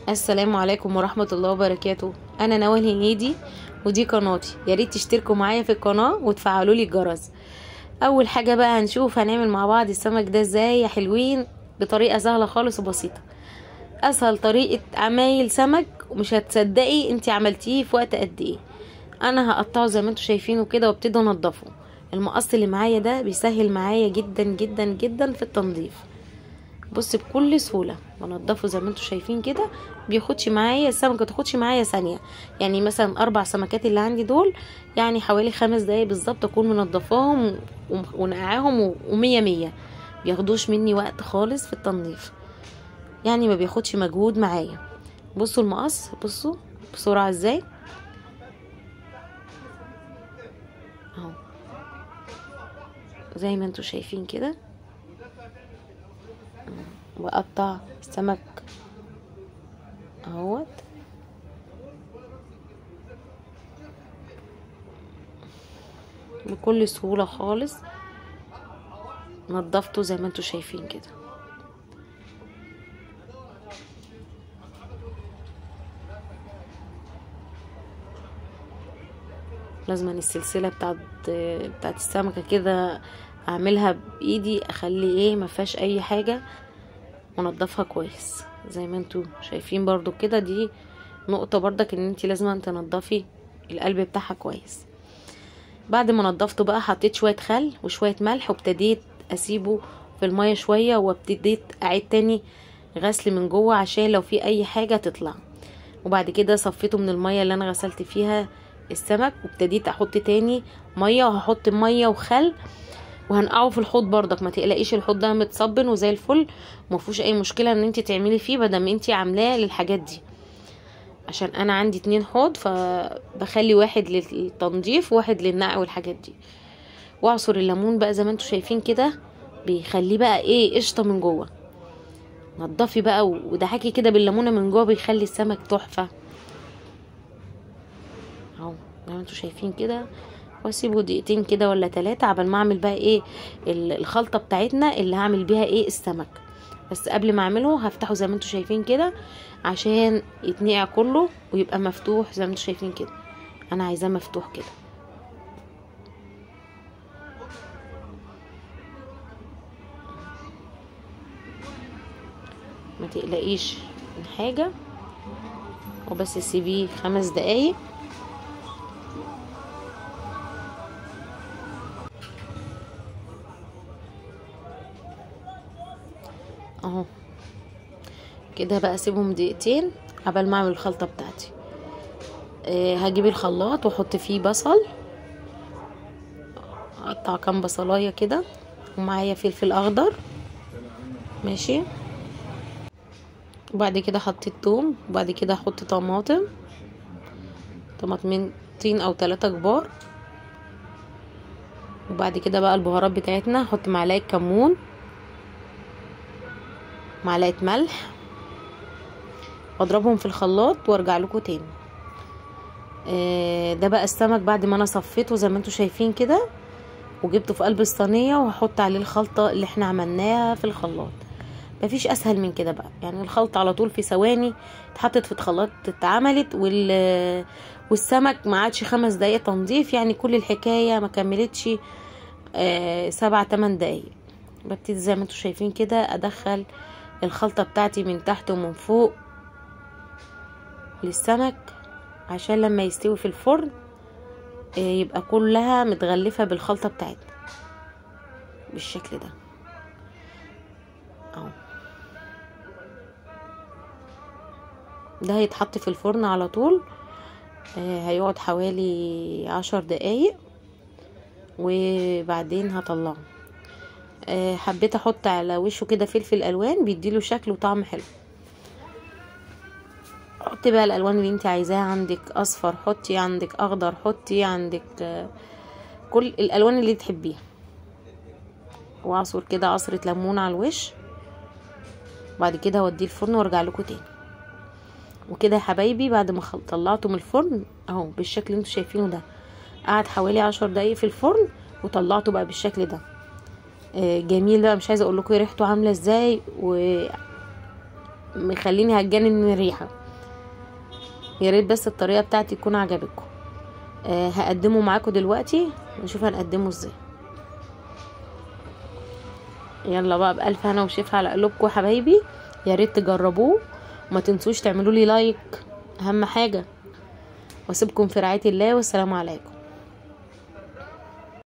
السلام عليكم ورحمة الله وبركاته. انا نوال هنيدي ودي قناتي. يا ريت تشتركوا معايا في القناة وتفعلوا لي الجرس. اول حاجة بقى هنشوف هنعمل مع بعض السمك ده ازاي يا حلوين بطريقة سهلة خالص وبسيطة. اسهل طريقة عمايل سمك ومش هتصدقي انتي عملتيه في وقت قد ايه. انا هقطعه زي ما انتوا شايفينه كده وابتدي انضفه. المقص اللي معايا ده بيسهل معايا جدا جدا جدا في التنظيف. بص بكل سهوله بنضفه زي ما انتوا شايفين كده. بياخدش معايا السمكه تاخدش معايا ثانيه. يعني مثلا 4 سمكات اللي عندي دول يعني حوالي 5 دقايق بالظبط اكون منضفاهم ونقعاهم ومية مية. بياخدوش مني وقت خالص في التنظيف، يعني ما بياخدش مجهود معايا. بصوا المقص، بصوا بسرعه ازاي اهو زي ما انتوا شايفين كده. واقطع السمك اهوت بكل سهولة خالص. نضفته زي ما انتوا شايفين كده. لازم السلسلة بتاعت السمكة كده اعملها بايدي، اخلي ايه ما فيهاش اي حاجة ونضفها كويس زي ما انتوا شايفين برضو كده. دي نقطة برضك ان انتي لازم تنضفي القلب بتاعها كويس. بعد ما نضفته بقى حطيت شوية خل وشوية ملح وابتديت اسيبه في المية شوية، وابتديت اعيد تاني غسل من جوه عشان لو في اي حاجة تطلع. وبعد كده صفيته من المية اللي انا غسلت فيها السمك، وابتديت احط تاني مية، وهحط مية وخل وهنقعه في الحوض برضك. ما تقلقيش الحوض ده متصبن وزي الفل، مفيهوش اي مشكلة ان انت تعملي فيه بدل انت عاملاه للحاجات دي. عشان انا عندي 2 حوض فبخلي واحد للتنظيف وواحد للنقع والحاجات دي. واعصر الليمون بقى زي ما انتوا شايفين كده، بيخليه بقى ايه قشطه من جوه. نضفي بقى ودعكي كده بالليمونه من جوه، بيخلي السمك تحفه اهو زي ما انتوا شايفين كده. واسيبه دقيقتين كده ولا 3 عبال ما اعمل بقى ايه الخلطه بتاعتنا اللي هعمل بيها ايه السمك. بس قبل ما اعمله هفتحه زي ما انتوا شايفين كده عشان يتنقع كله ويبقى مفتوح زي ما انتوا شايفين كده. انا عايزاه مفتوح كده. ما تقلقيش من حاجه، وبس سيبيه 5 دقايق. اهو كده بقى اسيبهم دقيقتين قبل ما اعمل الخلطه بتاعتي. هجيب الخلاط واحط فيه بصل، اقطع كام بصلايه كده، ومعايا فلفل اخضر ماشي. وبعد كده حطيت توم، وبعد كده احط طماطمين او 3 كبار. وبعد كده بقى البهارات بتاعتنا احط معلقه كمون، معلقه ملح، واضربهم في الخلاط وارجع لكم تاني. ده بقى السمك بعد ما انا صفيته زي ما انتوا شايفين كده، وجبته في قلب الصينيه وهحط عليه الخلطه اللي احنا عملناها في الخلاط. مفيش اسهل من كده بقى، يعني الخلطه على طول في ثواني اتحطت في الخلاط اتعملت، والسمك ما عادش 5 دقايق تنظيف. يعني كل الحكايه ما كملتش 7-8 دقايق. ببتدي زي ما انتوا شايفين كده ادخل الخلطه بتاعتي من تحت ومن فوق للسمك عشان لما يستوي في الفرن يبقى كلها متغلفه بالخلطه بتاعتنا بالشكل ده اهو. ده هيتحط في الفرن على طول. هيقعد حوالي 10 دقايق وبعدين هطلعه. حبيت احط على وشه كده فلفل الوان بيديله شكل وطعم حلو. حطي بقى الالوان اللي انت عايزاها، عندك اصفر حطي، عندك اخضر حطي، عندك كل الالوان اللي تحبيها. واعصر كده عصرة ليمون على الوش، وبعد كده اوديه الفرن وارجع لكم تاني. وكده يا حبايبي بعد ما طلعته من الفرن اهو بالشكل اللي انتوا شايفينه ده، قعد حوالي 10 دقايق في الفرن وطلعته بقى بالشكل ده. جميل بقى، مش عايزه اقول لكم ريحته عامله ازاي مخليني هتجنن من الريحه. يا ريت بس الطريقه بتاعتي تكون عجبتكم. هقدمه معاكم دلوقتي، نشوف هنقدمه ازاي. يلا بقى بألف هنا وشفا على قلوبكم حبايبي. يا ريت تجربوه وما تنسوش تعملوا لي لايك اهم حاجه، واسيبكم في رعايه الله والسلام عليكم.